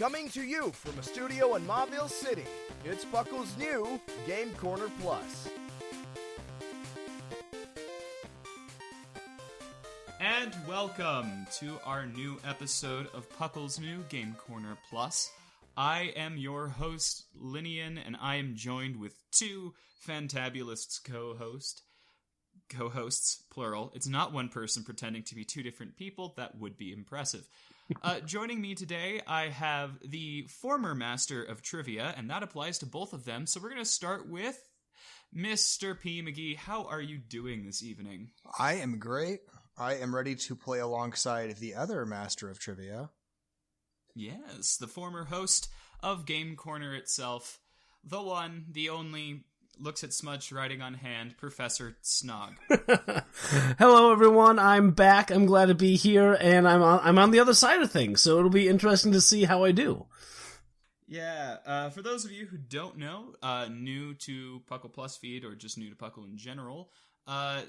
Coming to you from a studio in Mobile City, it's PUCL's new Game Corner Plus. And welcome to our new episode of PUCL's new Game Corner Plus. I am your host, Linian, and I am joined with two fantabulous co-hosts, plural. It's not one person pretending to be two different people. That would be impressive. Joining me today, I have the former master of trivia, and that applies to both of them. So we're going to start with Mr. P. McGee. How are you doing this evening? I am great. I am ready to play alongside the other master of trivia. Yes, the former host of Game Corner itself, the one, the only, looks at smudge writing on hand, Professor Snag. Hello, everyone. I'm back. I'm glad to be here, and I'm on the other side of things, so it'll be interesting to see how I do. Yeah, for those of you who don't know, new to PUCL Plus feed, or just new to PUCL in general,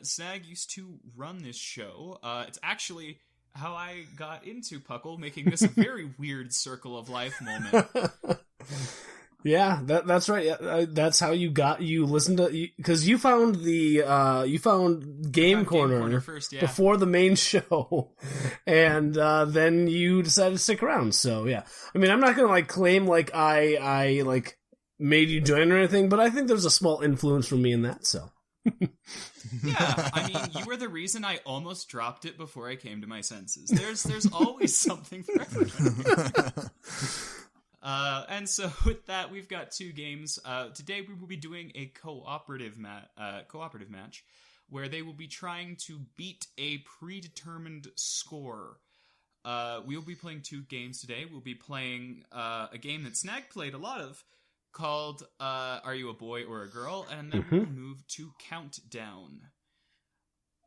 Snag used to run this show. It's actually how I got into PUCL, making this a very weird circle of life moment. Yeah, that's right. That's how you listened to, because you found Game Corner first, yeah, before the main show, and then you decided to stick around. So yeah, I mean, I'm not gonna claim I made you join or anything, but I think there's a small influence from me in that. So. Yeah, I mean, you were the reason I almost dropped it before I came to my senses. There's always something for everyone. And so with that, we've got two games. Today we will be doing a cooperative match where they will be trying to beat a predetermined score. We will be playing two games today. We'll be playing a game that Snag played a lot of called Are You a Boy or a Girl? And then we'll move to Countdown.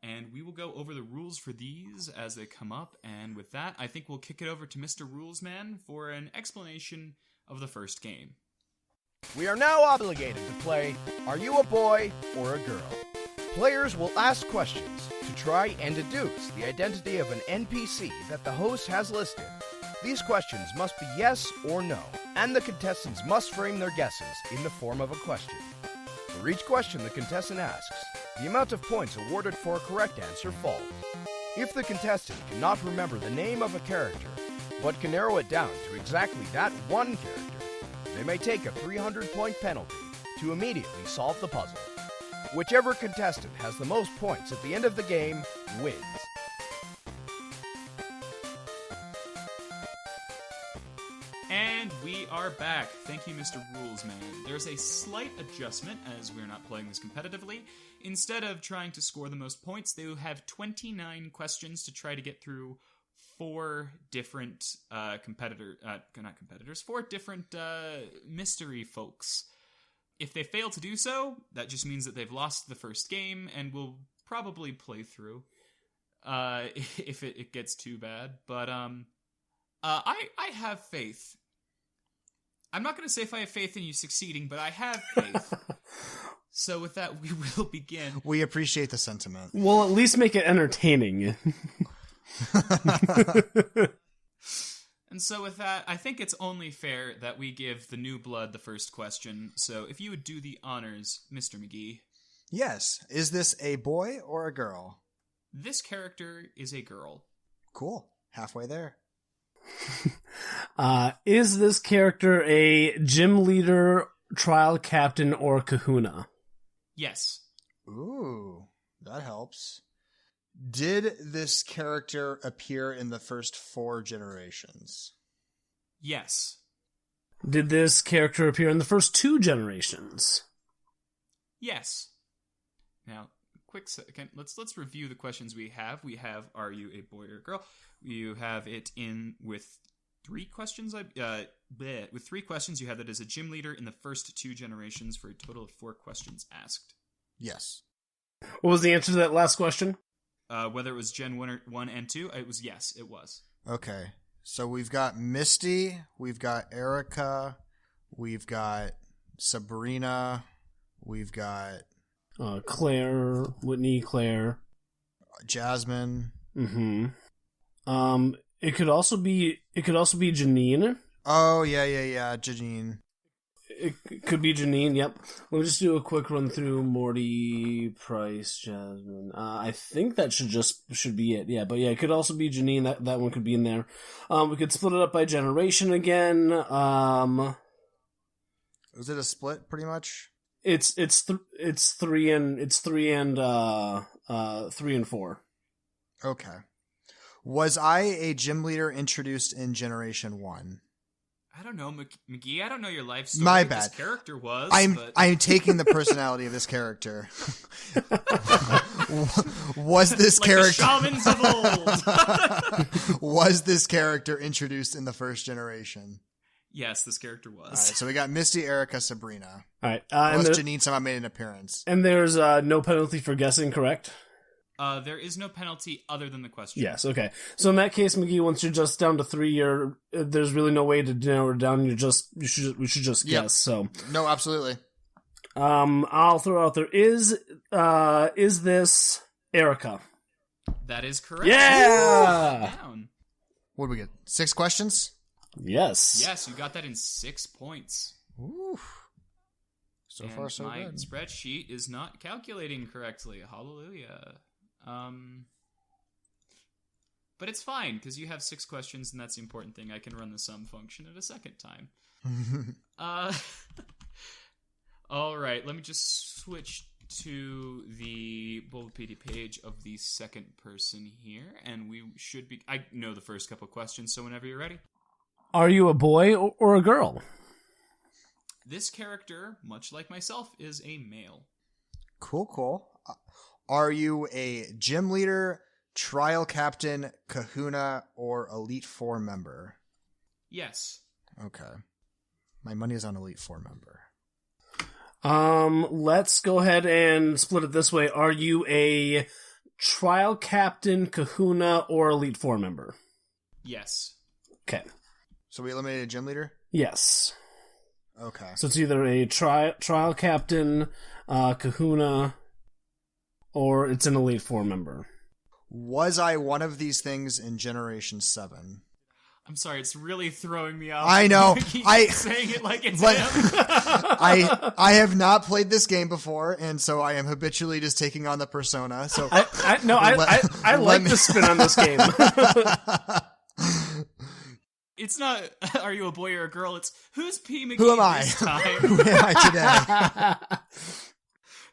And we will go over the rules for these as they come up. And with that, I think we'll kick it over to Mr. Rulesman for an explanation of the first game. We are now obligated to play Are You a Boy or a Girl? Players will ask questions to try and deduce the identity of an NPC that the host has listed. These questions must be yes or no, and the contestants must frame their guesses in the form of a question. For each question the contestant asks, the amount of points awarded for a correct answer falls. If the contestant cannot remember the name of a character, but can narrow it down to exactly that one character, they may take a 300-point penalty to immediately solve the puzzle. Whichever contestant has the most points at the end of the game wins. And we are back. Thank you, Mr. Rulesman. There's a slight adjustment as we're not playing this competitively. Instead of trying to score the most points, they will have 29 questions to try to get through four different four different mystery folks. If they fail to do so, that just means that they've lost the first game and will probably play through if it gets too bad. But I have faith. I'm not going to say if I have faith in you succeeding, but I have faith. So with that, we will begin. We appreciate the sentiment. We'll at least make it entertaining. And so with that, I think it's only fair that we give the new blood the first question. So if you would do the honors, Mr. McGee. Yes. Is this a boy or a girl? This character is a girl. Cool. Halfway there. Is this character a gym leader, trial captain, or kahuna? Yes. Ooh, that helps. Did this character appear in the first 4 generations? Yes. Did this character appear in the first 2 generations? Yes. Now, quick second. Let's review the questions we have. We have, are you a boy or a girl? You have it in with 3 questions. With 3 questions, you have that as a gym leader in the first 2 generations for a total of 4 questions asked. Yes. What was the answer to that last question? Whether it was Gen 1 and 2, it was yes, it was. Okay. So we've got Misty, we've got Erica, we've got Sabrina, we've got Claire, Whitney, Claire, Jasmine. Mm-hmm. It could also be Janine. Oh, yeah. Janine. It could be Janine, yep. Let me just do a quick run through. Morty, Price, Jasmine. I think that should be it, yeah. But yeah, it could also be Janine. That one could be in there. We could split it up by generation again. Was it a split, pretty much? It's 3 and 4. Okay. Was I a gym leader introduced in Generation 1? I don't know, McGee. I don't know your life story. My bad. This character was. I'm taking the personality of this character. Was this like character the shamans of old? Was this character introduced in the first generation? Yes, this character was. All right, so we got Misty, Erica, Sabrina. All right, Plus Janine somehow made an appearance. And there's no penalty for guessing, correct? There is no penalty other than the question. Yes, okay. So in that case, McGee, once you're just down to 3, there's really no way to narrow it down. We should just guess. So no, absolutely. I'll throw out there is this Erica? That is correct. Yeah. Down. What do we get? 6 questions? Yes. Yes, you got that in 6 points. Ooh. So far, so my good. spreadsheet is not calculating correctly. Hallelujah. But it's fine, because you have 6 questions, and that's the important thing. I can run the sum function at a second time. All right, let me just switch to the Bulbapedia page of the second person here, and we should be... I know the first couple questions, so whenever you're ready. Are you a boy or a girl? This character, much like myself, is a male. Cool. Are you a gym leader, trial captain, kahuna, or Elite Four member? Yes. Okay. My money is on Elite Four member. Let's go ahead and split it this way. Are you a trial captain, kahuna, or Elite Four member? Yes. Okay. So we eliminated a gym leader? Yes. Okay. So it's either a trial captain, kahuna, or it's an Elite Four member. Was I one of these things in Generation 7? I'm sorry, it's really throwing me off. I know. I saying it like it's but him. I have not played this game before, and so I am habitually just taking on the persona. So I like the spin on this game. It's not, are you a boy or a girl? It's, who's P. McGee Who am I? this time? Who am I today?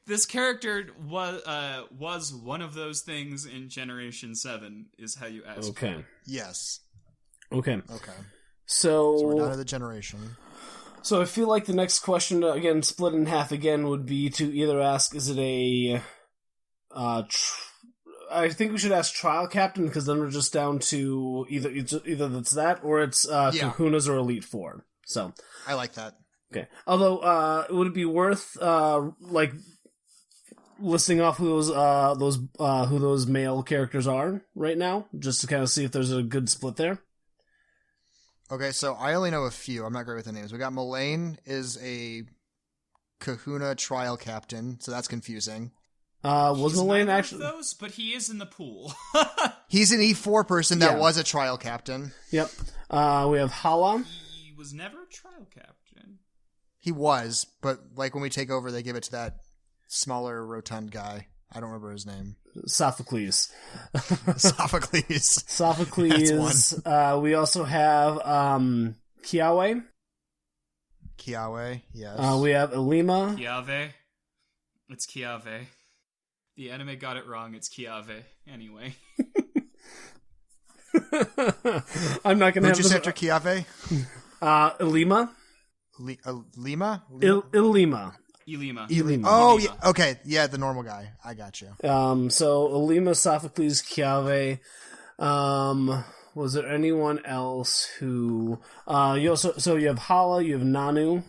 This character was one of those things in Generation 7, is how you ask. Okay. Yes. Okay. So we're down to the generation. So I feel like the next question, again, split in half again, would be to either ask, is it a... I think we should ask trial captain, because then we're just down to either it's that or it's kahunas or Elite Four. So I like that. Okay. Although, would it be worth listing off who those male characters are right now, just to kind of see if there's a good split there? Okay, so I only know a few. I'm not great with the names. We got Mullane is a kahuna trial captain, so that's confusing. Was Mullane neither actually of those, but he is in the pool. He's an E4 person that was a trial captain. Yep. We have Hala. He was never a trial captain. He was, but like when we take over, they give it to that smaller, rotund guy. I don't remember his name. Sophocles. Sophocles. Sophocles. We also have Kiawe. Kiawe, yes. We have Ilima. Kiave. It's Kiave. The anime got it wrong. It's Kiave. Anyway. I'm not going to have this after Kiave? Ilima. Lima? Ilima. Ilima. Oh, yeah. Okay. Yeah, the normal guy. I got you. So Ilima, Sophocles, Kiave. Was there anyone else who... So you have Hala, you have Nanu.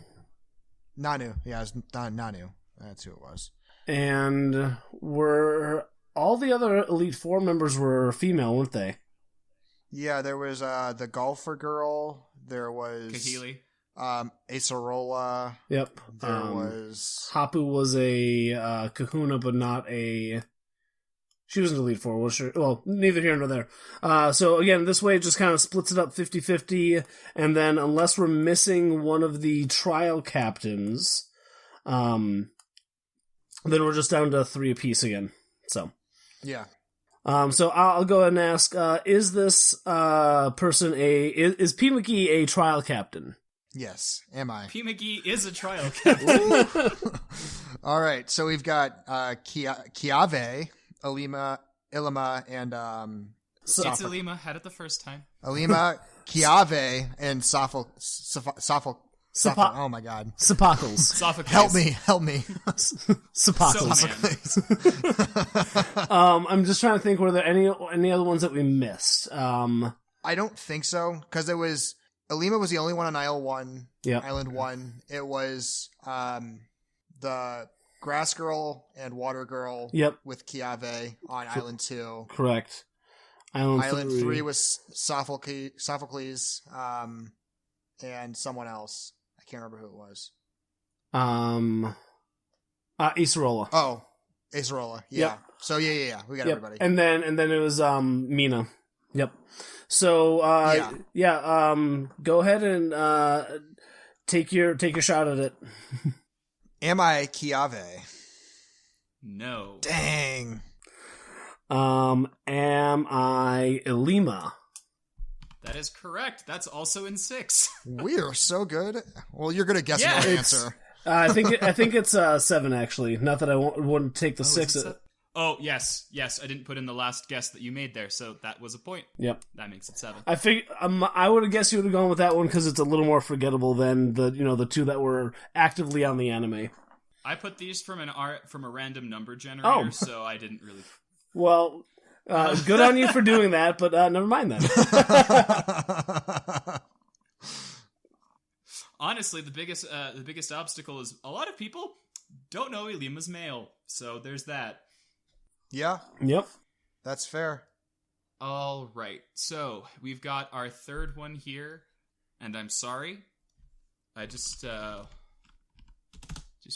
Nanu. Yeah, it was Nanu. That's who it was. And were all the other Elite Four members were female, weren't they? Yeah, there was the golfer girl. There was Kahili. Acerola. Yep. There was Hapu was a kahuna, but not a She was in the lead four. Well, neither here nor there. So again, this way it just kind of splits it up 50-50, and then unless we're missing one of the trial captains, then we're just down to 3 apiece again. So Yeah. So I'll go ahead and ask: is this person is P. McGee a trial captain? Yes. Am I? P. McGee is a trial captain. All right. So we've got Kiave, Ilima, and It's Ilima. Had it the first time. Ilima, Kiave, and Sophocles. Oh my God. Sophocles. Sophocles. Help me. Sophocles. So, I'm just trying to think, were there any other ones that we missed? I don't think so, because it was Ilima was the only one on Isle 1. Yeah. Island 1. It was the Grass Girl and Water Girl. Yep. With Kiave on Island 2. Correct. Island 3 was Sophocles, and someone else. I can't remember who it was. Acerola. Oh, Acerola. Yeah. Yep. So yeah. We got everybody. And then it was Mina. Yep. So go ahead and take your shot at it. Am I Kiave? No. Dang. Am I Ilima? That is correct. That's also in 6. We are so good. Well, you're good at guessing Yeah, the it's- answer. I think it's 7 actually. Not that I wouldn't take the 6. Oh, yes. I didn't put in the last guess that you made there, so that was a point. Yep. That makes it 7. I would have guessed you would have gone with that one because it's a little more forgettable than the 2 that were actively on the anime. I put these from a random number generator, Oh. so I didn't really. Well, good on you for doing that, but never mind then. Honestly, the biggest obstacle is a lot of people don't know Ilima's male, so there's that. Yeah, Yep. that's fair. All right, so we've got our third one here, and I'm sorry, I just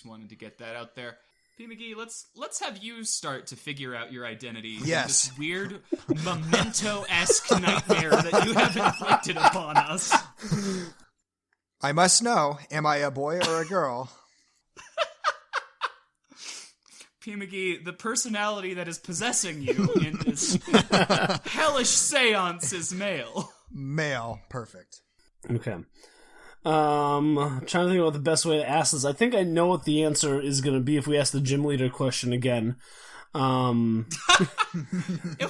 wanted to get that out there. P. McGee, let's have you start to figure out your identity. Yes. This weird memento-esque nightmare that you have inflicted upon us. I must know, am I a boy or a girl? P. McGee, the personality that is possessing you in this hellish seance is male. Male. Perfect. Okay. Trying to think about the best way to ask this. I think I know what the answer is going to be if we ask the gym leader question again. It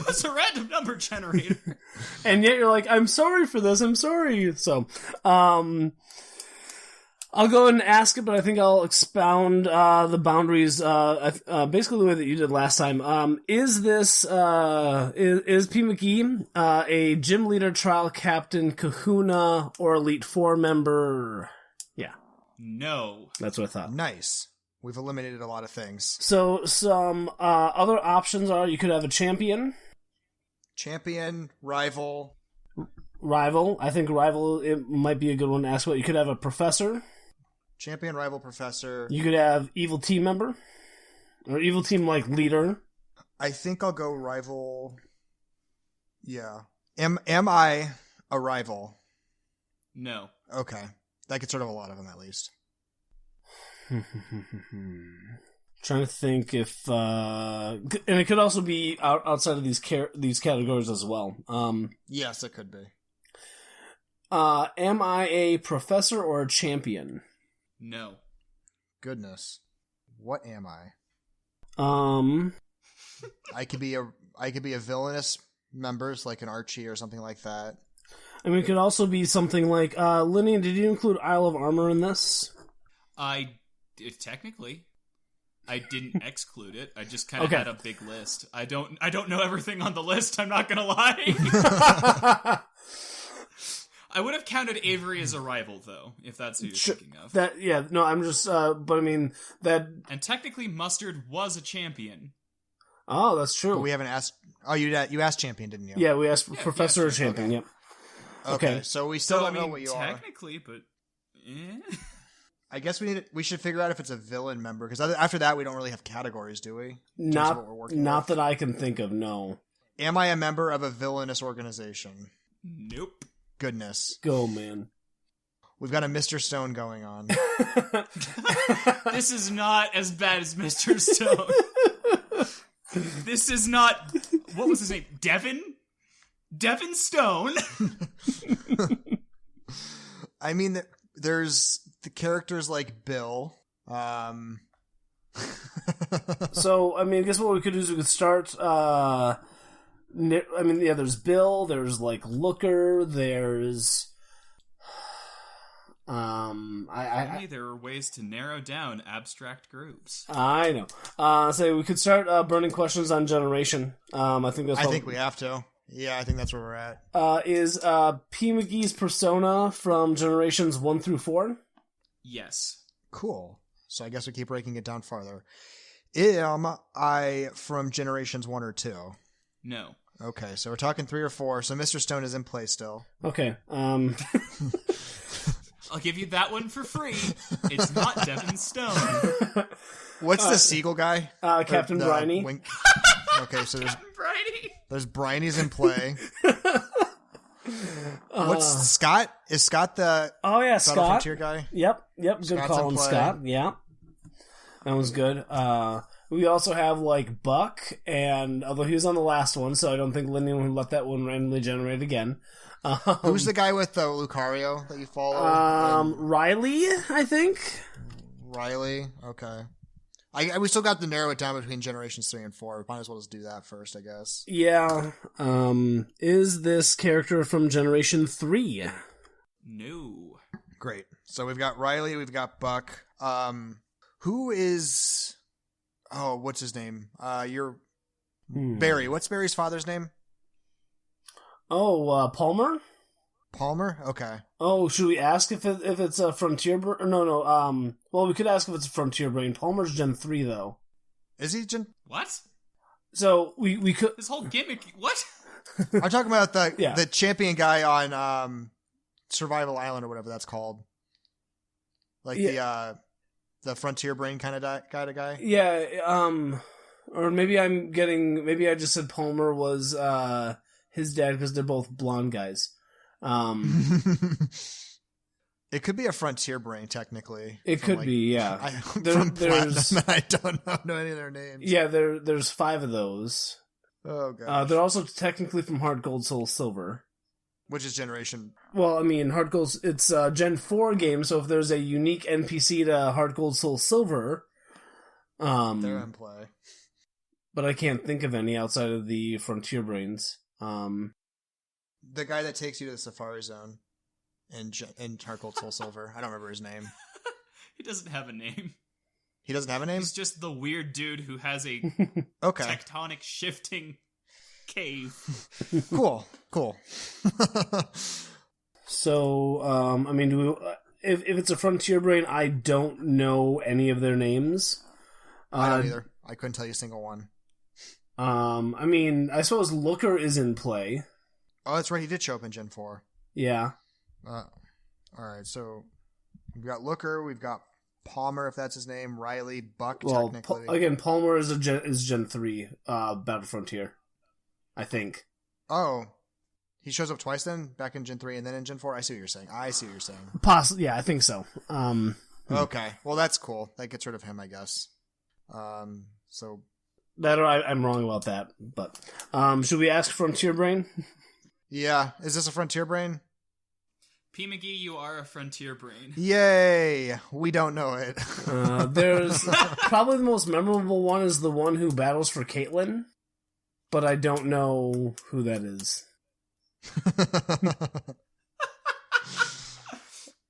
was a random number generator. And yet you're like, I'm sorry for this. I'm sorry. So, I'll go ahead and ask it, but I think I'll expound the boundaries basically the way that you did last time. Is this is P. McGee a gym leader, trial captain, kahuna, or Elite Four member? Yeah, No. that's what I thought. Nice. We've eliminated a lot of things. So some other options are you could have a champion, Champion, rival. rival. I think rival it might be a good one to ask about. You could have a professor. Champion, rival, professor. You could have evil team member or evil team like leader. I think I'll go rival. Yeah. Am I a rival? No. Okay. That could sort of a lot of them at least. Trying to think if and it could also be outside of these categories as well. Yes, it could be. Am I a professor or a champion? No. Goodness. What am I? I could be a villainous members like an Archie or something like that. I mean, it could also be something like Linian. Did you include Isle of Armor in this? Technically, I didn't exclude it. I just kind of had a big list. I don't know everything on the list. I'm not gonna lie. I would have counted Avery as a rival, though, if that's who you're thinking of. I'm just. But I mean that. And technically, Mustard was a champion. Oh, that's true. But we haven't asked. Oh, you asked champion, didn't you? Yeah, we asked professor or champion. Okay. Yep. Okay. So we still So, don't know what you are. technically, but I guess we should figure out if it's a villain member, because after that we don't really have categories, do we? Not that I can think of, no. Am I a member of a villainous organization? Nope. Goodness. Go, man. We've got a Mr. Stone going on. This is not as bad as Mr. Stone. This is not... What was his name? Devin? Devin Stone? I mean, there's the characters like Bill. So, I mean, I guess what we could do is we could start... there's Bill, there's, like, Looker, there's... Only there are ways to narrow down abstract groups. I know. So we could start burning questions on Generation. I think we have to. Yeah, I think that's where we're at. Is P. McGee's persona from Generations 1 through 4? Yes. Cool. So I guess we keep breaking it down farther. Am I from Generations 1 or 2? No. Okay, so we're talking 3 or 4, so Mr. Stone is in play still. Okay. I'll give you that one for free. It's not Devin Stone. What's the seagull guy? Captain Briny. Okay, so Captain Briny. there's Briny's in play. What's Scott? Is Scott the Scott Frontier guy? Yep. Good Scott's call in on play. Scott. Yeah. That was good. We also have, like, Buck, and although he was on the last one, so I don't think Lyndon would let that one randomly generate again. Who's the guy with the Lucario that you follow? Riley, I think. Riley. Okay. We still got to narrow it down between Generations 3 and 4. We might as well just do that first, I guess. Yeah. Is this character from Generation 3? No. Great. So we've got Riley, we've got Buck. Who is... Oh, what's his name? Barry. What's Barry's father's name? Oh, Palmer? Palmer? Okay. Oh, should we ask if it's a Frontier Brain? No. Well, we could ask if it's a Frontier Brain. Palmer's Gen 3, though. Is he Gen... What? So, we could... This whole gimmick... What? I'm talking about the champion guy on Survival Island or whatever that's called. Like the Frontier Brain kind of guy. Yeah, or maybe maybe I just said Palmer was his dad because they're both blonde guys. It could be a Frontier Brain, technically. It could be, yeah. From Platinum, I don't know any of their names. Yeah, there's 5 of those. Oh, gosh. They're also technically from Heart Gold Soul Silver. Which is Generation... Well, I mean, Heart Gold... It's a Gen 4 game, so if there's a unique NPC to Heart Gold Soul Silver... they're in play. But I can't think of any outside of the Frontier Brains. The guy that takes you to the Safari Zone in Heart Gold Soul Silver. I don't remember his name. He doesn't have a name. He doesn't have a name? He's just the weird dude who has a tectonic shifting cave. Cool. So, I mean, if it's a Frontier Brain, I don't know any of their names. I don't either. I couldn't tell you a single one. I mean, I suppose Looker is in play. Oh, that's right. He did show up in Gen 4. Yeah. Alright, so we've got Looker, we've got Palmer, if that's his name, Riley, Buck, well, technically. Again, Palmer is Gen 3 Battle Frontier, I think. Oh. He shows up twice then? Back in Gen 3 and then in Gen 4? I see what you're saying. Possibly, yeah, I think so. Okay. Well, that's cool. That gets rid of him, I guess. So... That or I'm wrong about that, but... should we ask Frontier Brain? Yeah. Is this a Frontier Brain? P. McGee, you are a Frontier Brain. Yay! We don't know it. There's... probably the most memorable one is the one who battles for Caitlyn, but I don't know who that is.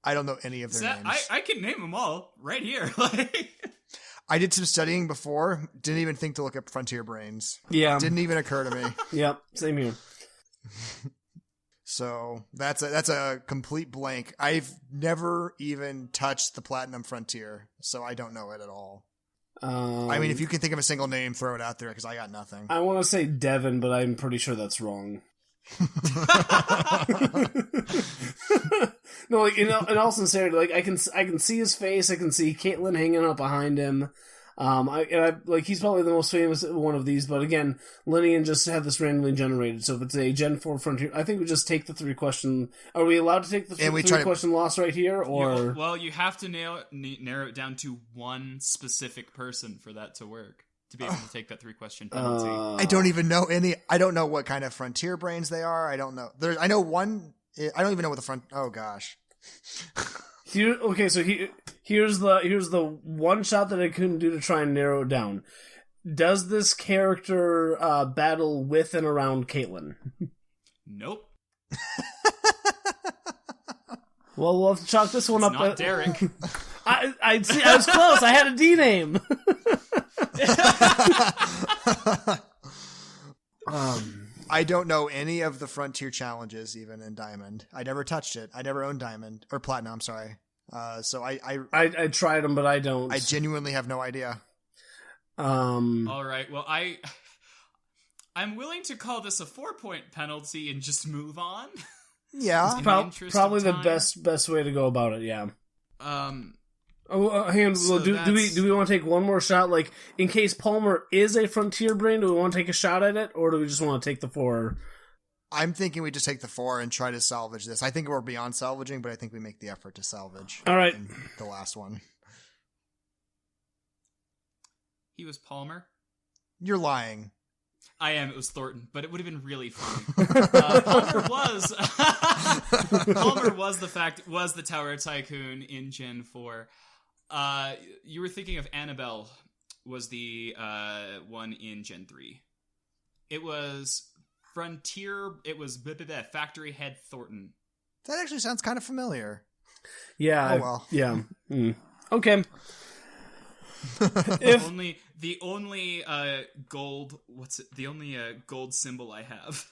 I don't know any of their names. I can name them all right here. I did some studying before. Didn't even think to look up Frontier Brains. Yeah. Didn't even occur to me. Yep, same here. So that's a complete blank. I've never even touched the Platinum Frontier, so I don't know it at all. I mean, if you can think of a single name, throw it out there, because I got nothing. I want to say Devin, but I'm pretty sure that's wrong. No, like in all sincerity, like I can see his face. I can see Caitlyn hanging up behind him. Like he's probably the most famous one of these. But again, Linian just had this randomly generated. So if it's a Gen 4 Frontier, I think we just take the 3-question. Are we allowed to take the 3-question loss right here, or you have to narrow it down to one specific person for that to work. To be able to take that 3-question penalty. I don't even know any. I don't know what kind of Frontier brains they are. I don't know. I know one. I don't even know what the front. Oh gosh. Here's the one shot that I couldn't do to try and narrow it down. Does this character battle with and around Caitlyn? Nope. Well, we'll have to chalk this one it's up. Not Derek. I was close. I had a D name. I don't know any of the Frontier challenges, even in Diamond. I never touched it. I never owned Diamond or Platinum. I'm sorry. So I tried them, but I don't. I genuinely have no idea. All right. Well, I'm willing to call this a 4-point penalty and just move on. Yeah, probably the best way to go about it. Yeah. Hang on. So do we want to take one more shot? Like, in case Palmer is a Frontier brain, do we want to take a shot at it, or do we just want to take the 4? I'm thinking we just take the 4 and try to salvage this. I think we're beyond salvaging, but I think we make the effort to salvage. All right. The last one. He was Palmer. You're lying. I am. It was Thornton, but it would have been really funny. Palmer was the Tower Tycoon in Gen 4. You were thinking of Annabelle was the one in Gen 3. It was Frontier. It was Factory Head Thornton. That actually sounds kind of familiar. Yeah. Oh well. Yeah. Okay. The only gold gold symbol I have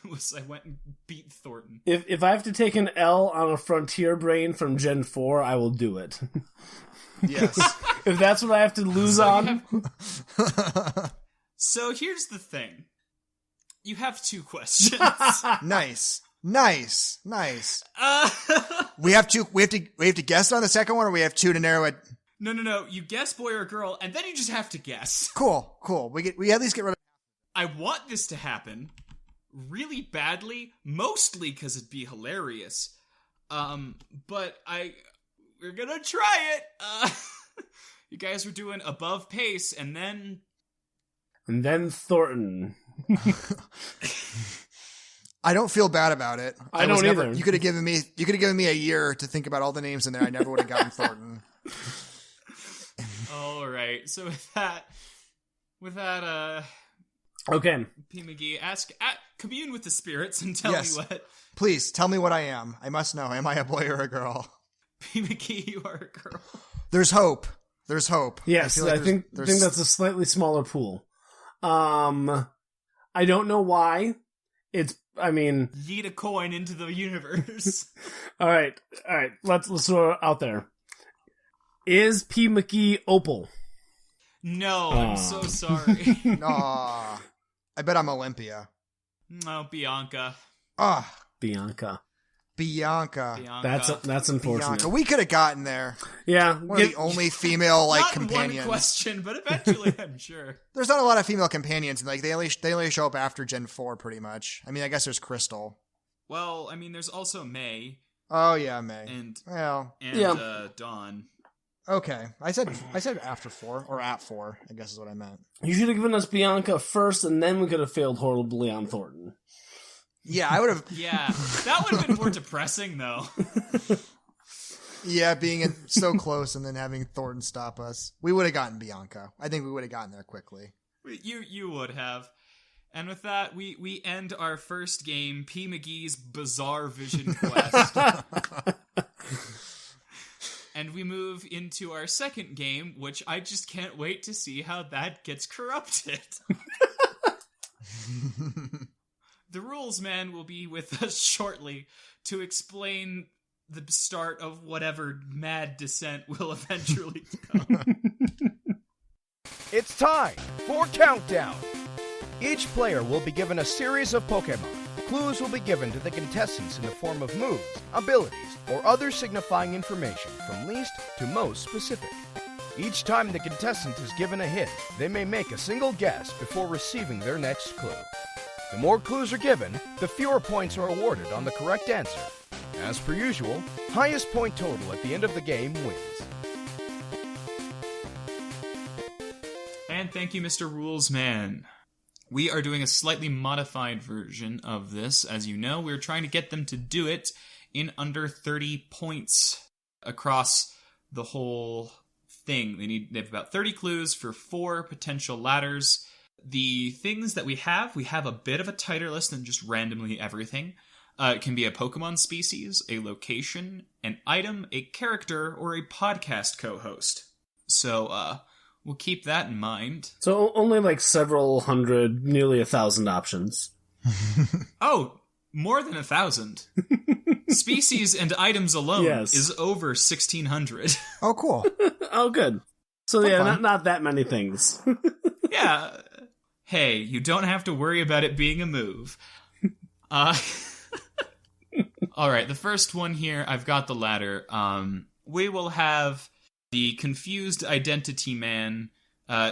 was I went and beat Thornton. If I have to take an L on a Frontier brain from Gen 4, I will do it. Yes. If that's what I have to lose on. So here's the thing. You have 2 questions. Nice. We have to guess on the second one, or we have 2 to narrow it. No. You guess boy or girl, and then you just have to guess. Cool. We at least get rid of. I want this to happen really badly, mostly because it'd be hilarious. But we're gonna try it. You guys were doing above pace, and then Thornton. I don't feel bad about it. I don't either. You could have given me a year to think about all the names in there. I never would have gotten Thornton. All right. So with that, okay. P. McGee, commune with the spirits and tell me what. Please tell me what I am. I must know. Am I a boy or a girl? P. McGee, you are a girl. There's hope. Yes, I think that's a slightly smaller pool. I don't know why. Yeet a coin into the universe. All right. Let's throw it out there. Is P. McGee Opal? No, I'm so sorry. Aw. I bet I'm Olympia. No, Bianca. Bianca. That's unfortunate. Bianca. We could have gotten there. Yeah. One of the only female companions. Not one question, but eventually I'm sure. There's not a lot of female companions. Like they only show up after Gen 4 pretty much. I mean, I guess there's Crystal. Well, I mean, there's also May. Oh yeah, May. And Dawn. Okay. I said after 4 or at 4, I guess is what I meant. You should have given us Bianca first, and then we could have failed horribly on Thornton. Yeah, I would have. Yeah, that would have been more depressing, though. Yeah, being so close and then having Thornton stop us. We would have gotten Bianca. I think we would have gotten there quickly. You would have. And with that, we end our first game, P. McGee's Bizarre Vision Quest. And we move into our second game, which I just can't wait to see how that gets corrupted. The rules man will be with us shortly to explain the start of whatever mad descent will eventually come. It's time for Countdown. Each player will be given a series of Pokemon. Clues will be given to the contestants in the form of moves, abilities, or other signifying information from least to most specific. Each time the contestant is given a hint, they may make a single guess before receiving their next clue. The more clues are given, the fewer points are awarded on the correct answer. As per usual, highest point total at the end of the game wins. And thank you, Mr. Rules Man. We are doing a slightly modified version of this. As you know, we're trying to get them to do it in under 30 points across the whole thing. They have about 30 clues for 4 potential ladders. The things that we have a bit of a tighter list than just randomly everything. It can be a Pokemon species, a location, an item, a character, or a podcast co-host. So, we'll keep that in mind. So only like several hundred, nearly 1,000 options. Oh, more than 1,000. Species and items alone is over 1,600. Oh, cool. Oh, good. So yeah, not that many things. Yeah. Hey, you don't have to worry about it being a move. All right, the first one here, I've got the ladder. We will have the confused identity man.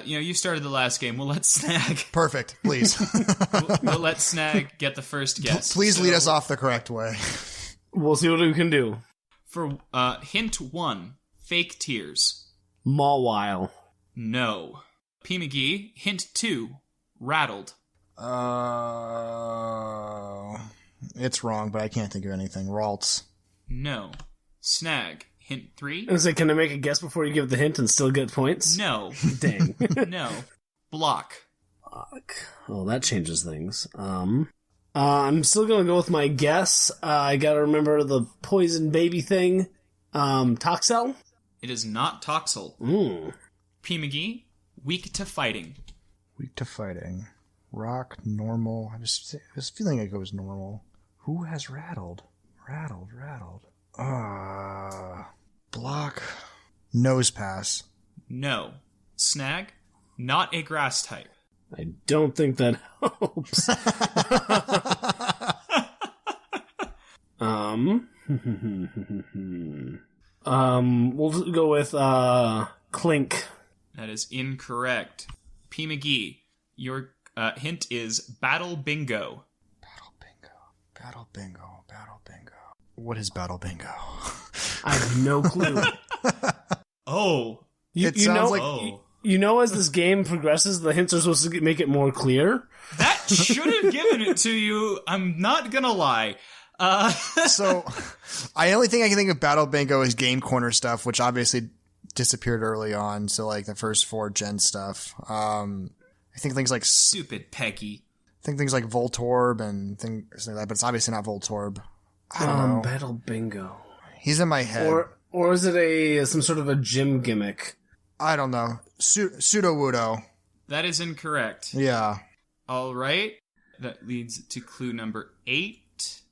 You started the last game. We'll let Snag. Perfect, please. we'll let Snag get the first guess. Please lead us off the correct way. We'll see what we can do. For hint 1, fake tears. Mawile. No. P. McGee, hint 2, rattled. It's wrong, but I can't think of anything. Ralts. No. Snag, hint 3. I say, can I make a guess before you give the hint and still get points? No. Dang. No. Block. Oh, that changes things. I'm still gonna go with my guess. I gotta remember the poison baby thing. Toxel? It is not Toxel. P. McGee, weak to fighting. Weak to fighting. Rock, normal. I was feeling it goes normal. Who has rattled? Rattled. Block. Nose pass. No. Snag, not a grass type. I don't think that helps. We'll go with Clink. That is incorrect. P. McGee, your hint is Battle Bingo. Battle bingo. What is battle bingo? I have no clue. Oh. It sounds like... You know, as this game progresses, the hints are supposed to make it more clear. That should have given it to you. I'm not gonna lie. So, I only think I can think of Battle Bingo is Game Corner stuff, which obviously disappeared early on. So, like the first 4 gen stuff. I think things like stupid Peggy. I think things like Voltorb and things like that, but it's obviously not Voltorb. I don't know. Battle Bingo. He's in my head. Or is it some sort of a gym gimmick? I don't know. Pseudo-Wudo. That is incorrect. Yeah. All right. That leads to clue number 8.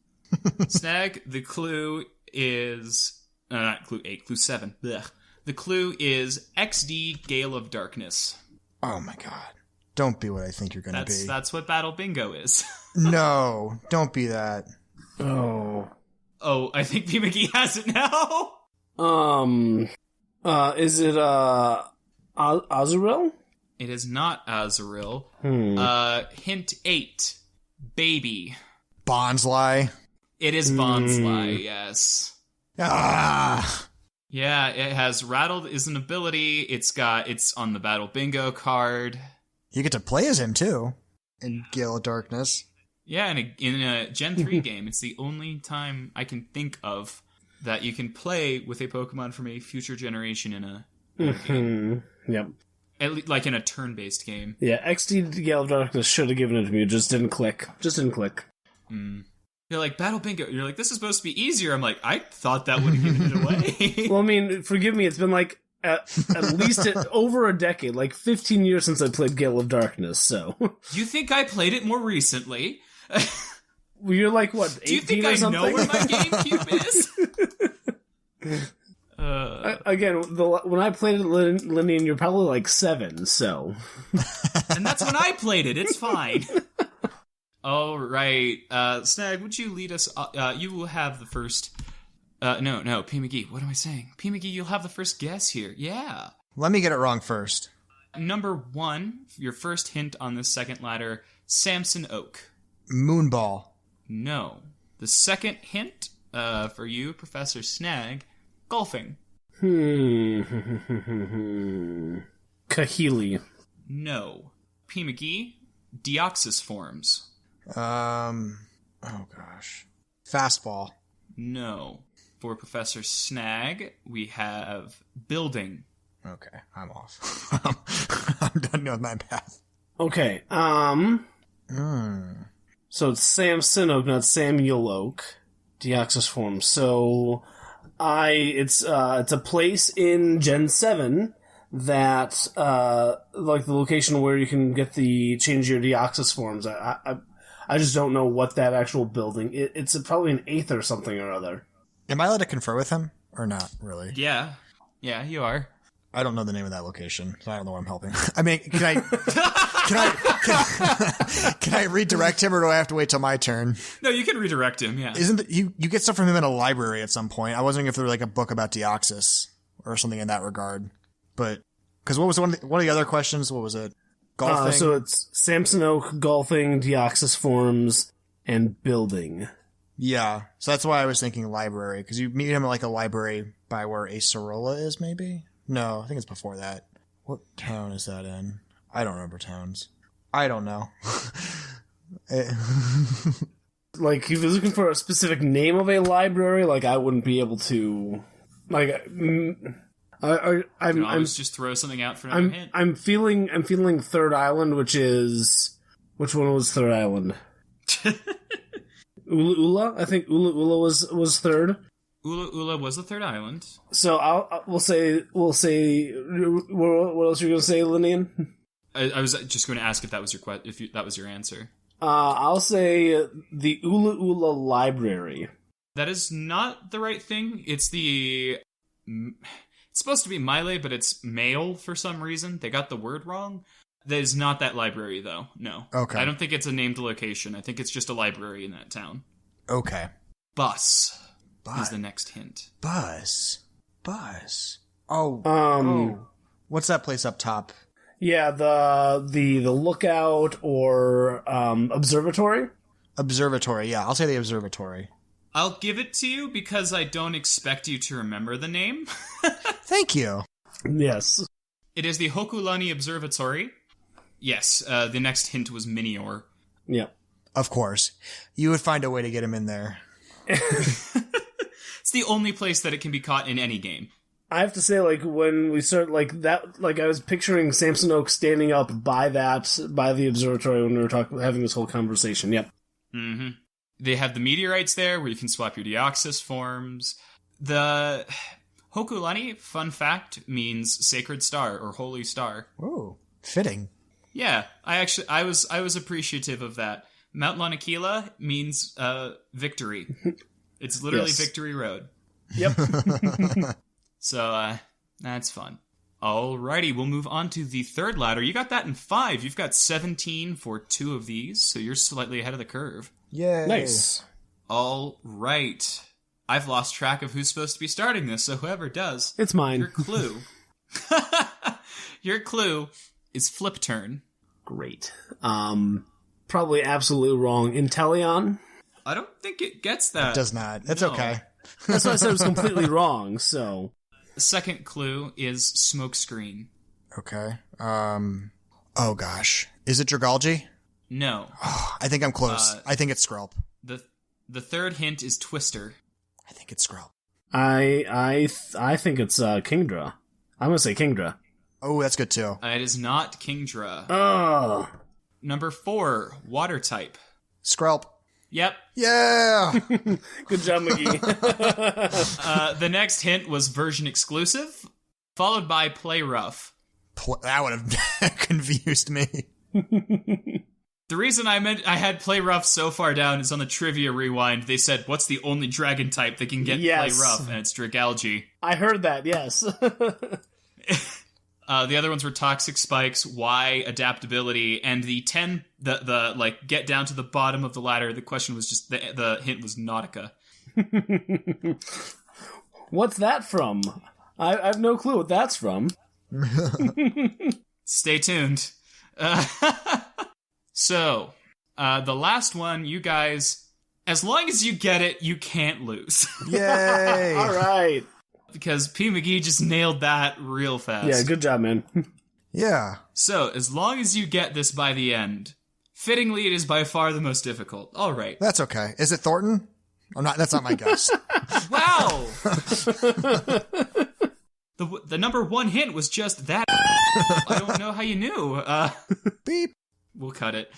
Snag, the clue is... not clue 8, clue 7. Blech. The clue is XD Gale of Darkness. Oh my god. Don't be what I think you're going to be. That's what Battle Bingo is. No, don't be that. Oh, I think P. McGee has it now. Is it, Azurill? It is not Azurill. Hint 8. Baby. Bonsly. It is Bonsly, yes. Ah! Yeah, it has Rattled is an ability. It's on the Battle Bingo card. You get to play as him, too. In Gale of Darkness. Yeah, in a Gen 3 game, it's the only time I can think of that you can play with a Pokemon from a future generation in a game. Yep. Like in a turn-based game. Yeah, XD Gale of Darkness should have given it to me. It just didn't click. You're like, Battle Bingo. You're like, this is supposed to be easier. I'm like, I thought that would have given it away. Well, I mean, forgive me. It's been like at least over a decade, like 15 years since I played Gale of Darkness, so. You think I played it more recently? You're like, what, 18 Do you think or I something? know where my GameCube is? again, when I played it, Linian, you're probably like 7, so. And that's when I played it. It's fine. All right. Snag, would you lead us? You will have the first... No, P. McGee. What am I saying? P. McGee, you'll have the first guess here. Yeah. Let me get it wrong first. Number 1, your first hint on the second ladder, Samson Oak. Moonball. No. The second hint for you, Professor Snag, golfing. Kahili. No. P. McGee, deoxys forms. Oh gosh. Fastball. No. For Professor Snag, we have building. Okay, I'm off. I'm done with my path. Okay, So it's Samson Oak, not Samuel Oak. Deoxys form. So it's a place in Gen 7 that like the location where you can get change your Deoxys forms. I just don't know what that actual building. It's probably an 8th or something or other. Am I allowed to confer with him or not? Really? Yeah, you are. I don't know the name of that location, so I don't know where I'm helping. I mean, can I redirect him, or do I have to wait till my turn? No, you can redirect him. Yeah. You get stuff from him in a library at some point? I was wondering if there was like a book about Deoxys or something in that regard. But because what was one of the other questions? What was it? Golfing. So it's Samson Oak, golfing, Deoxys forms, and building. Yeah, so that's why I was thinking library, because you meet him at like a library by where Acerola is, maybe. No, I think it's before that. What town is that in? I don't remember towns. I don't know. Like, if he was looking for a specific name of a library, like, I wouldn't be able to... Like, I'm just throw something out for another hint. I'm feeling Third Island, which one was Third Island? Ula? I think Ula was third. Ula was the third island. So we'll say. What else are you going to say, Linian? I was just going to ask if that was that was your answer. I'll say the Ula Library. That is not the right thing. It's supposed to be Mile, but it's male for some reason. They got the word wrong. That is not that library, though. No. Okay. I don't think it's a named location. I think it's just a library in that town. Okay. Bus is the next hint. Bus. Oh. What's that place up top? Yeah, the lookout or observatory. Observatory. Yeah, I'll say the observatory. I'll give it to you because I don't expect you to remember the name. Thank you. Yes. It is the Hokulani Observatory. Yes, the next hint was Minior. Yeah. Of course. You would find a way to get him in there. It's the only place that it can be caught in any game. I have to say, like, when we started, like, that, like, I was picturing Samson Oak standing up by the observatory when we were having this whole conversation. Yep. Mm-hmm. They have the meteorites there where you can swap your Deoxys forms. The Hokulani, fun fact, means sacred star or holy star. Oh, fitting. Yeah, I was appreciative of that. Mount Lanakila means victory. It's literally Victory Road. Yep. So that's fun. Alrighty, we'll move on to the third ladder. You got that in 5. You've got 17 for 2 of these, so you're slightly ahead of the curve. Yay. Nice. All right. I've lost track of who's supposed to be starting this, so whoever does. It's mine. Your clue is flip turn. Great. Probably absolutely wrong. Intellion? I don't think it gets that. It does not. It's okay. That's why I said it was completely wrong, so. The second clue is smoke screen. Okay. Oh gosh. Is it Dragalgi? No. Oh, I think I'm close. I think it's Skrelp. The third hint is Twister. I think it's Skrelp. I think it's Kingdra. I'm gonna say Kingdra. Oh, that's good too. It is not Kingdra. Oh. Number 4, water type. Skrelp. Yep. Yeah. Good job, McGee. The next hint was version exclusive, followed by play rough. That would have confused me. The reason I had play rough so far down is on the trivia rewind. They said, "What's the only dragon type that can get play rough?" And it's Dragalge. I heard that. Yes. The other ones were toxic spikes, Y, adaptability, and the 10. The like get down to the bottom of the ladder. The question was just the hint was Nautica. What's that from? I have no clue what that's from. Stay tuned. So, the last one, you guys, as long as you get it, you can't lose. Yay! All right. Because P. McGee just nailed that real fast. Yeah, good job, man. Yeah. So, as long as you get this by the end, fittingly, it is by far the most difficult. All right. That's okay. Is it Thornton? That's not my guess. Wow! The number one hint was just that. I don't know how you knew. Beep. We'll cut it.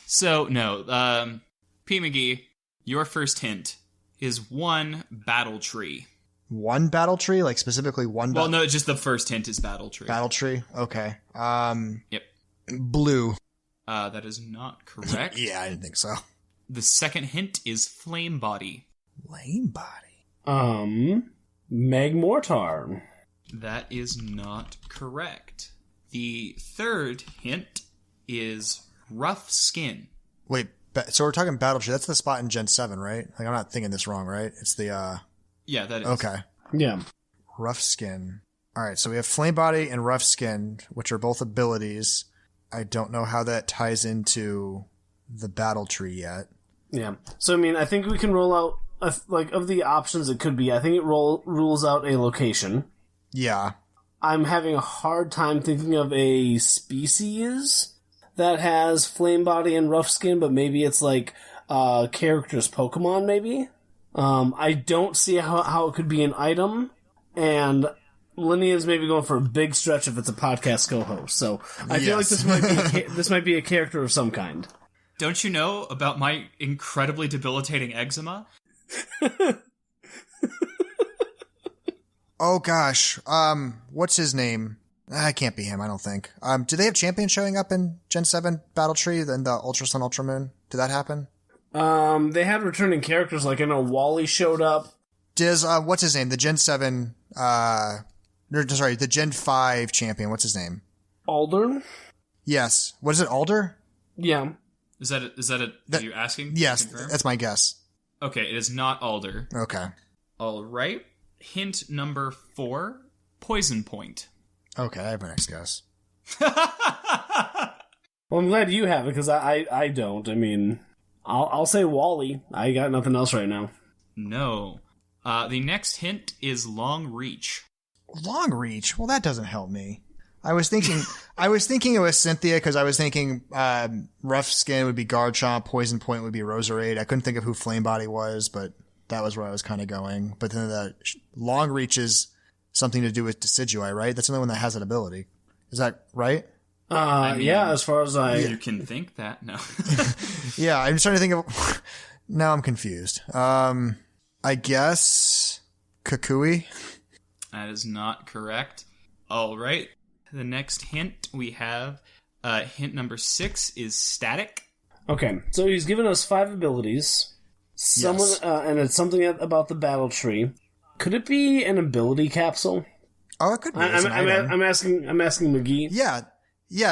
So, no. P. McGee, your first hint is one battle tree. One battle tree? Like specifically one Well, no, just the first hint is battle tree. battle tree? Okay. Yep. Blue. That is not correct. Yeah, I didn't think so. The second hint is flame body. Lame body. Magmortar. That is not correct. The third hint is rough skin. Wait, so we're talking battle tree. That's the spot in Gen 7, right? Like, I'm not thinking this wrong, right? It's the, Yeah, that is. Okay. Yeah. Rough skin. Alright, so we have flame body and rough skin, which are both abilities. I don't know how that ties into the battle tree yet. Yeah. So, I mean, I think we can roll out, of the options it could be, I think it rules out a location. Yeah. I'm having a hard time thinking of a species that has flame body and rough skin, but maybe it's like character's Pokemon, maybe? I don't see how it could be an item, and Linnea maybe going for a big stretch if it's a podcast co-host, so I feel like this might be a character of some kind. Don't you know about my incredibly debilitating eczema? Oh gosh, what's his name? It can't be him, I don't think. Do they have champions showing up in Gen 7 Battle Tree in the Ultra Sun, Ultra Moon? Did that happen? They had returning characters, like I know Wally showed up. What's his name? The Gen 7, the Gen 5 champion, what's his name? Alder? Yes. What is it, Alder? Yeah. Is that are you asking? Yes, that's my guess. Okay, it is not Alder. Okay. Alright. Hint number 4, Poison Point. Okay, I have my next guess. Well, I'm glad you have it, because I don't. I mean, I'll say Wally. I got nothing else right now. No. The next hint is Long Reach. Long Reach? Well, that doesn't help me. I was thinking it was Cynthia, because I was thinking Rough Skin would be Garchomp, Poison Point would be Roserade. I couldn't think of who Flame Body was, but that was where I was kind of going. But then the Long Reach is something to do with Decidueye, right? That's the only one that has that ability. Is that right? Yeah, as far as You can think that, no. Yeah, I'm just trying to think of... Now I'm confused. I guess... Kukui? That is not correct. Alright. The next hint we have, hint number 6 is Static. Okay, so he's given us 5 abilities. Yes. And it's something about the battle tree. Could it be an ability capsule? Oh, it could be. I'm asking McGee. Yeah,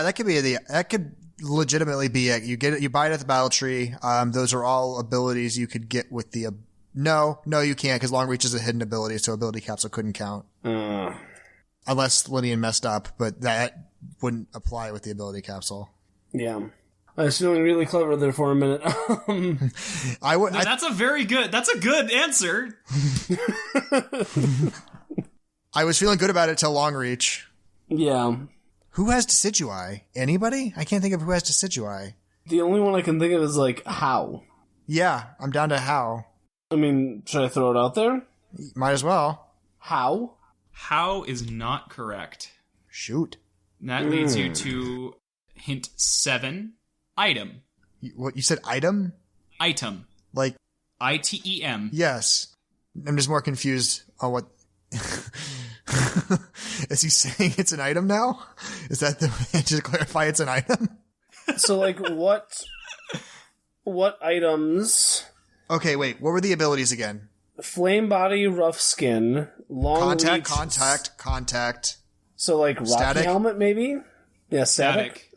that could be that could legitimately be it. You buy it at the battle tree. Those are all abilities you could get with the. No, you can't, because Long Reach is a hidden ability, so ability capsule couldn't count. Unless Lydian messed up, but that wouldn't apply with the ability capsule. Yeah. I was feeling really clever there for a minute. That's a good answer. I was feeling good about it till Long Reach. Yeah. Who has Decidueye? Anybody? I can't think of who has Decidueye. The only one I can think of is, like, How. Yeah, I'm down to How. I mean, should I throw it out there? Might as well. How? How is not correct. Shoot. That leads you to hint 7, Item. What, you said item? Item. Like... ITEM. Yes. I'm just more confused on what... Is he saying it's an item now? Is that just to clarify it's an item? So, like, what items? Okay, wait. What were the abilities again? Flame body, rough skin, long reach. Contact. So, like, Rocky Static. Helmet, maybe? Yeah, static.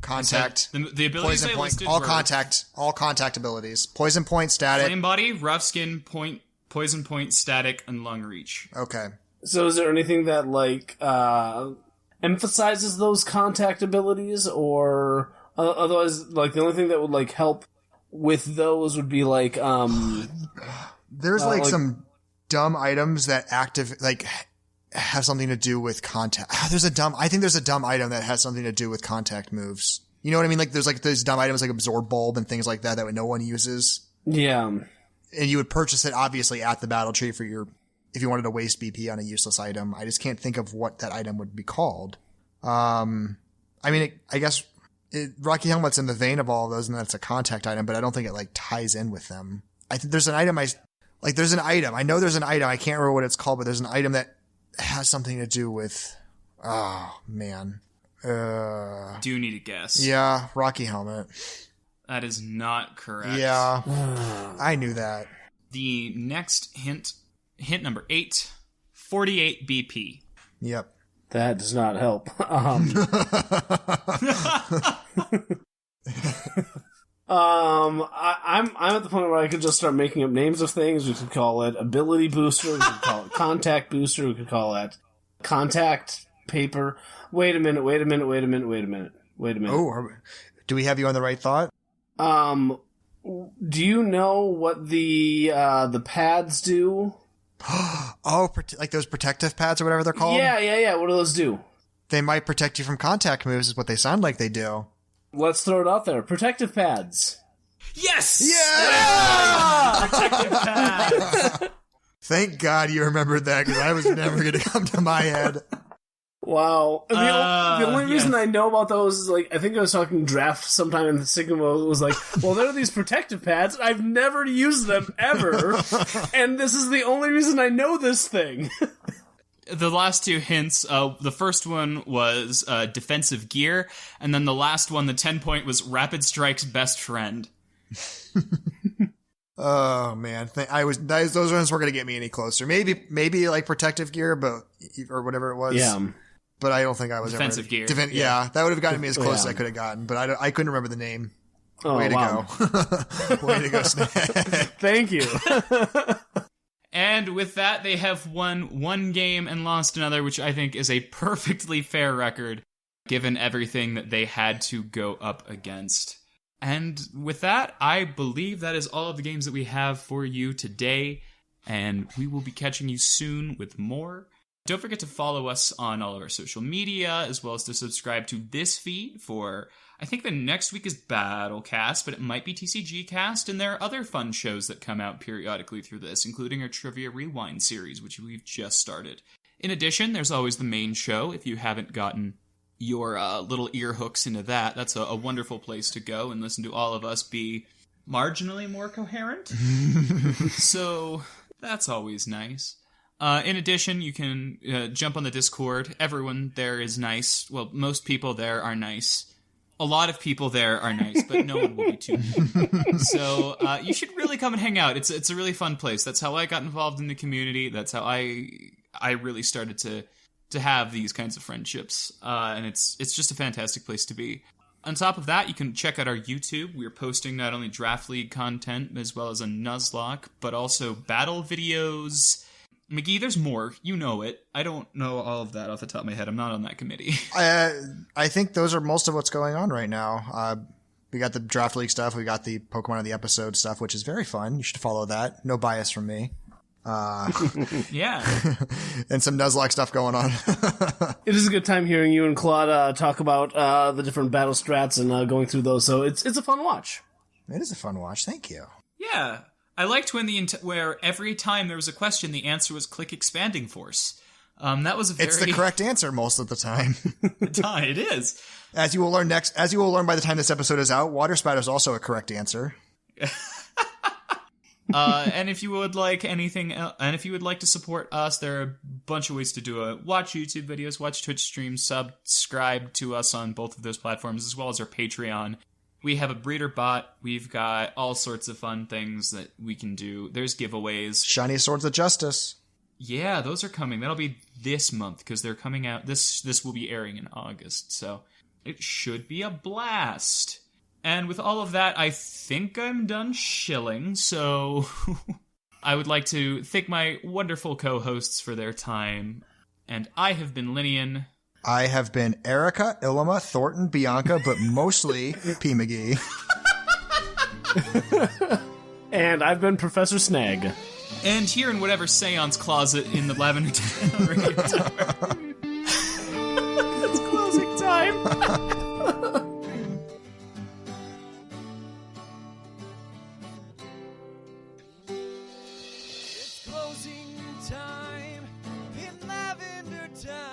Contact. The abilities Poison I point. listed All were contact abilities. Poison point, static. flame body, rough skin, poison point, static, and long reach. Okay. So is there anything that, like, emphasizes those contact abilities, or otherwise, like, the only thing that would, like, help with those would be, like, There's like some dumb items that have something to do with contact. I think there's a dumb item that has something to do with contact moves. You know what I mean? Like there's like those dumb items like Absorb Bulb and things like that no one uses. Yeah. And you would purchase it obviously at the battle tree if you wanted to waste BP on a useless item. I just can't think of what that item would be called. I mean, I guess Rocky Helmet's in the vein of all of those, and that's a contact item, but I don't think it like ties in with them. I think there's an item I know there's an item. I can't remember what it's called, but there's an item that has something to do with, oh man. Do you need a guess? Yeah, Rocky Helmet. That is not correct. Yeah, I knew that. The next hint number 8, 48 BP. Yep. That does not help. I'm at the point where I could just start making up names of things. We could call it ability booster. We could call it contact booster. We could call it contact paper. Wait a minute. Oh, do we have you on the right thought? Do you know what the pads do? Oh, like those protective pads or whatever they're called? Yeah. What do those do? They might protect you from contact moves is what they sound like they do. Let's throw it out there. Protective pads. Yes! Yeah! Protective pads! Thank God you remembered that, because I was never going to come to my head. Wow. The only reason I know about those is, like, I think I was talking draft sometime in the Sigma was like, well, there are these protective pads. I've never used them ever. And this is the only reason I know this thing. The last two hints, the first one was defensive gear, and then the last one, the 10-point, was Rapid Strike's best friend. Oh man, those ones weren't going to get me any closer. Maybe like protective gear, or whatever it was. Yeah. But I don't think I was defensive gear. Yeah, that would have gotten me as close as I could have gotten, but I couldn't remember the name. Oh, Way to wow. go. Way to go, Snag. Thank you. And with that, they have won one game and lost another, which I think is a perfectly fair record, given everything that they had to go up against. And with that, I believe that is all of the games that we have for you today, and we will be catching you soon with more. Don't forget to follow us on all of our social media, as well as to subscribe to this feed for, I think the next week is Battlecast, but it might be TCG Cast, and there are other fun shows that come out periodically through this, including our Trivia Rewind series, which we've just started. In addition, there's always the main show. If you haven't gotten your little ear hooks into that, that's a wonderful place to go and listen to all of us be marginally more coherent. So that's always nice. In addition, you can jump on the Discord. Everyone there is nice. Well, most people there are nice. A lot of people there are nice, but no one will be too mean. So you should really come and hang out. It's a really fun place. That's how I got involved in the community. That's how I really started to have these kinds of friendships. And it's just a fantastic place to be. On top of that, you can check out our YouTube. We're posting not only Draft League content as well as a Nuzlocke, but also battle videos. McGee, there's more. You know it. I don't know all of that off the top of my head. I'm not on that committee. I think those are most of what's going on right now. We got the Draft League stuff. We got the Pokemon of the Episode stuff, which is very fun. You should follow that. No bias from me. Yeah. And some Nuzlocke stuff going on. It is a good time hearing you and Claude talk about the different battle strats and going through those, so it's a fun watch. It is a fun watch. Thank you. Yeah. I liked when where every time there was a question, the answer was click expanding force. That was a very... It's the correct answer most of the time. It is. As you will learn by the time this episode is out, water spout is also a correct answer. And if you would like anything, and if you would like to support us, there are a bunch of ways to do it. Watch YouTube videos, watch Twitch streams, subscribe to us on both of those platforms, as well as our Patreon. We have a breeder bot. We've got all sorts of fun things that we can do. There's giveaways. Shiny Swords of Justice. Yeah, those are coming. That'll be this month because they're coming out. This will be airing in August, so it should be a blast. And with all of that, I think I'm done shilling, so I would like to thank my wonderful co-hosts for their time. And I have been Linian. I have been Erica, Ilima, Thornton, Bianca, but mostly P. McGee. And I've been Professor Snag. And here in whatever seance closet in the Lavender Town Radio Tower. It's closing time. Closing time in Lavender Town.